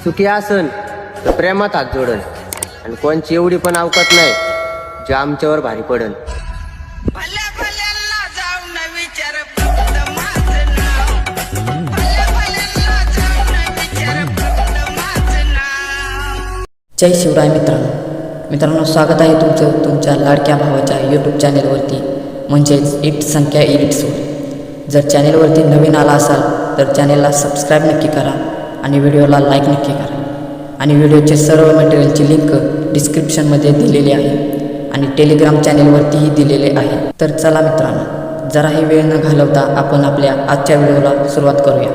चुकी असन तर प्रेमात हात जोडन आणि कोणची एवढी पण अवकात नाही जे आमच्यावर भारी पडन. जय शिवराय मित्रांनो, स्वागत आहे तुमचं तुमच्या लाडक्या भावाच्या यूट्यूब चॅनेलवरती म्हणजेच EDITZ. जर चॅनेलवरती नवीन आला असाल तर चॅनेलला सबस्क्राईब नक्की करा आणि व्हिडिओला लाईक नक्की करा. आणि व्हिडिओचे सर्व मटेरियलची लिंक डिस्क्रिप्शनमध्ये दिलेली आहे आणि टेलिग्राम चॅनेलवरतीही दिलेले आहे. तर चला मित्रांनो, जराही वेळ न घालवता आपण आपल्या आजच्या व्हिडिओला सुरुवात करूया.